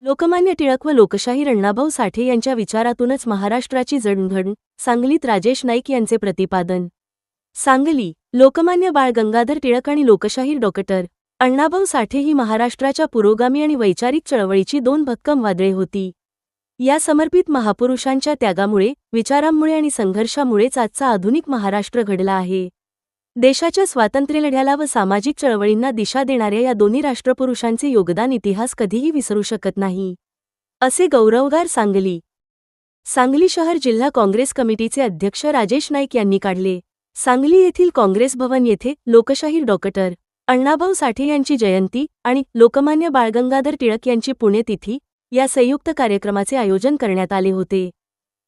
लोकमान्य टिळक व लोकशाहीर अण्णाभाऊ साठे यांच्या विचारातूनच महाराष्ट्राची जडणघडण, सांगलीत राजेश नाईक यांचे प्रतिपादन. सांगली. लोकमान्य बाळ गंगाधर टिळक आणि लोकशाहीर डॉ. अण्णाभाऊ साठे ही महाराष्ट्राच्या पुरोगामी आणि वैचारिक चळवळीची दोन भक्कम वादळे होती. या समर्पित महापुरुषांच्या त्यागामुळे, विचारांमुळे आणि संघर्षामुळेच आजचा आधुनिक महाराष्ट्र घडला आहे. देशाच्या स्वातंत्र्यलढ्याला व सामाजिक चळवळींना दिशा देणाऱ्या या दोन्ही राष्ट्रपुरुषांचे योगदान इतिहास कधीही विसरू शकत नाही, असे गौरवगार सांगली. सांगली शहर जिल्हा काँग्रेस कमिटीचे अध्यक्ष राजेश नाईक यांनी काढले. सांगली येथील काँग्रेस भवन येथे लोकशाहीर डॉ. अण्णाभाऊ साठे यांची जयंती आणि लोकमान्य बाळ गंगाधर टिळक यांची पुण्यतिथी या संयुक्त कार्यक्रमाचे आयोजन करण्यात आले होते.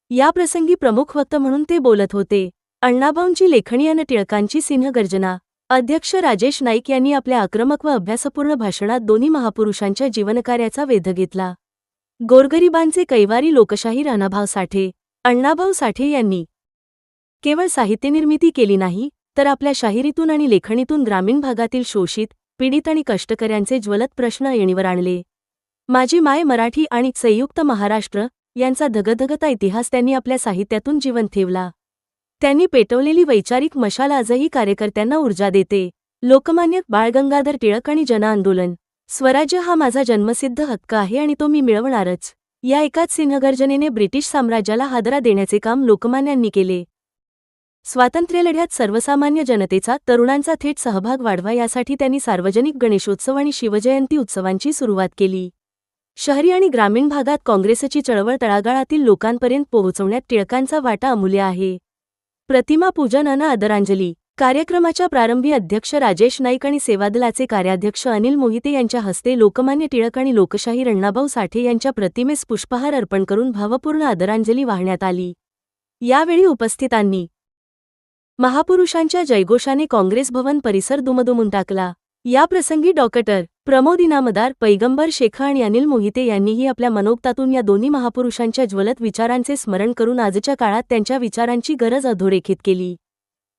या प्रसंगी प्रमुख वक्ता म्हणून ते बोलत होते. अण्णाभाऊंची लेखणी आणि टिळकांची सिंहगर्जना. अध्यक्ष राजेश नाईक यांनी आपल्या आक्रमक व अभ्यासपूर्ण भाषणात दोन्ही महापुरुषांच्या जीवनकार्याचा वेध घेतला. गोरगरिबांचे कैवारी लोकशाहीर अण्णाभाऊ साठे. अण्णाभाऊ साठे यांनी केवळ साहित्यनिर्मिती केली नाही, तर आपल्या शाहिरीतून आणि लेखणीतून ग्रामीण भागातील शोषित, पीडित आणि कष्टकऱ्यांचे ज्वलत प्रश्न ऐरणीवर आणले. माझी माय मराठी आणि संयुक्त महाराष्ट्र यांचा धगधगता इतिहास त्यांनी आपल्या साहित्यातून जिवंत ठेवला. त्यांनी पेटवलेली वैचारिक मशाल आजही कार्यकर्त्यांना ऊर्जा देते. लोकमान्य बाळ गंगाधर टिळक आणि जनआंदोलन. स्वराज्य हा माझा जन्मसिद्ध हक्क आहे आणि तो मी मिळवणारच, या एकाच सिंहगर्जनेने ब्रिटिश साम्राज्याला हादरा देण्याचे काम लोकमान्यांनी केले. स्वातंत्र्यलढ्यात सर्वसामान्य जनतेचा, तरुणांचा थेट सहभाग वाढवा यासाठी त्यांनी सार्वजनिक गणेशोत्सव आणि शिवजयंती उत्सवांची सुरुवात केली. शहरी आणि ग्रामीण भागात काँग्रेसची चळवळ तळागाळातील लोकांपर्यंत पोहोचवण्यात टिळकांचा वाटा अमूल्य आहे. प्रतिमा पूजन आणि आदरांजली. कार्यक्रमाच्या प्रारंभी अध्यक्ष राजेश नाईक आणि सेवादलाचे कार्याध्यक्ष अनिल मोहिते यांच्या हस्ते लोकमान्य टिळक आणि लोकशाहीर अण्णाभाऊ साठे यांच्या प्रतिमेस पुष्पहार अर्पण करून भावपूर्ण आदरांजली वाहण्यात आली. यावेळी उपस्थितांनी महापुरुषांच्या जयघोषाने काँग्रेस भवन परिसर दुमदुमून टाकला. याप्रसंगी डॉ. प्रमोद इनामदार, पैगंबर शेख आणि अनिल मोहिते यांनीही आपल्या मनोगतातून या दोन्ही महापुरुषांच्या ज्वलत विचारांचे स्मरण करून आजच्या काळात त्यांच्या विचारांची गरज अधोरेखित केली.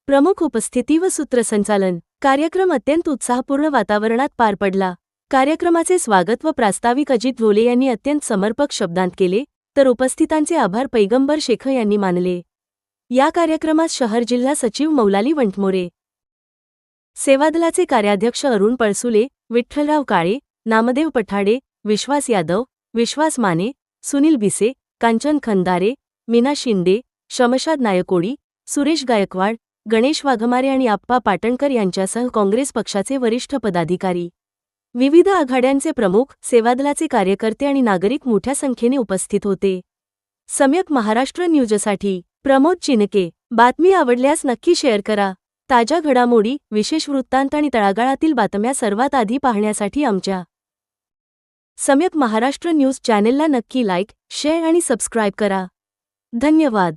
प्रमुख उपस्थिती व सूत्रसंचालन. कार्यक्रम अत्यंत उत्साहपूर्ण वातावरणात पार पडला. कार्यक्रमाचे स्वागत व प्रास्ताविक अजित भोले यांनी अत्यंत समर्पक शब्दांत केले, तर उपस्थितांचे आभार पैगंबर शेख यांनी मानले. या कार्यक्रमात शहर जिल्हा सचिव मौलाली वंठमोरे, सेवादलाचे कार्याध्यक्ष अरुण पळसुले, विठ्ठलराव काळे, नामदेव पठाडे, विश्वास यादव, विश्वास माने, सुनील भिसे, कांचन खंदारे, मीना शिंदे, शमशाद नायकोडी, सुरेश गायकवाड, गणेश वाघमारे आणि आप्पा पाटणकर यांच्यासह काँग्रेस पक्षाचे वरिष्ठ पदाधिकारी, विविध आघाड्यांचे प्रमुख, सेवादलाचे कार्यकर्ते आणि नागरिक मोठ्या संख्येने उपस्थित होते. सम्यक महाराष्ट्र न्यूजसाठी प्रमोद चिनके. बातमी आवडल्यास नक्की शेअर करा. ताज्या घडामोडी, विशेष वृत्तांत आणि तळागाळातील बातम्या सर्वात आधी पाहण्यासाठी आमच्या सम्यक महाराष्ट्र न्यूज चॅनेलला नक्की लाईक, शेअर आणि सबस्क्राईब करा. धन्यवाद.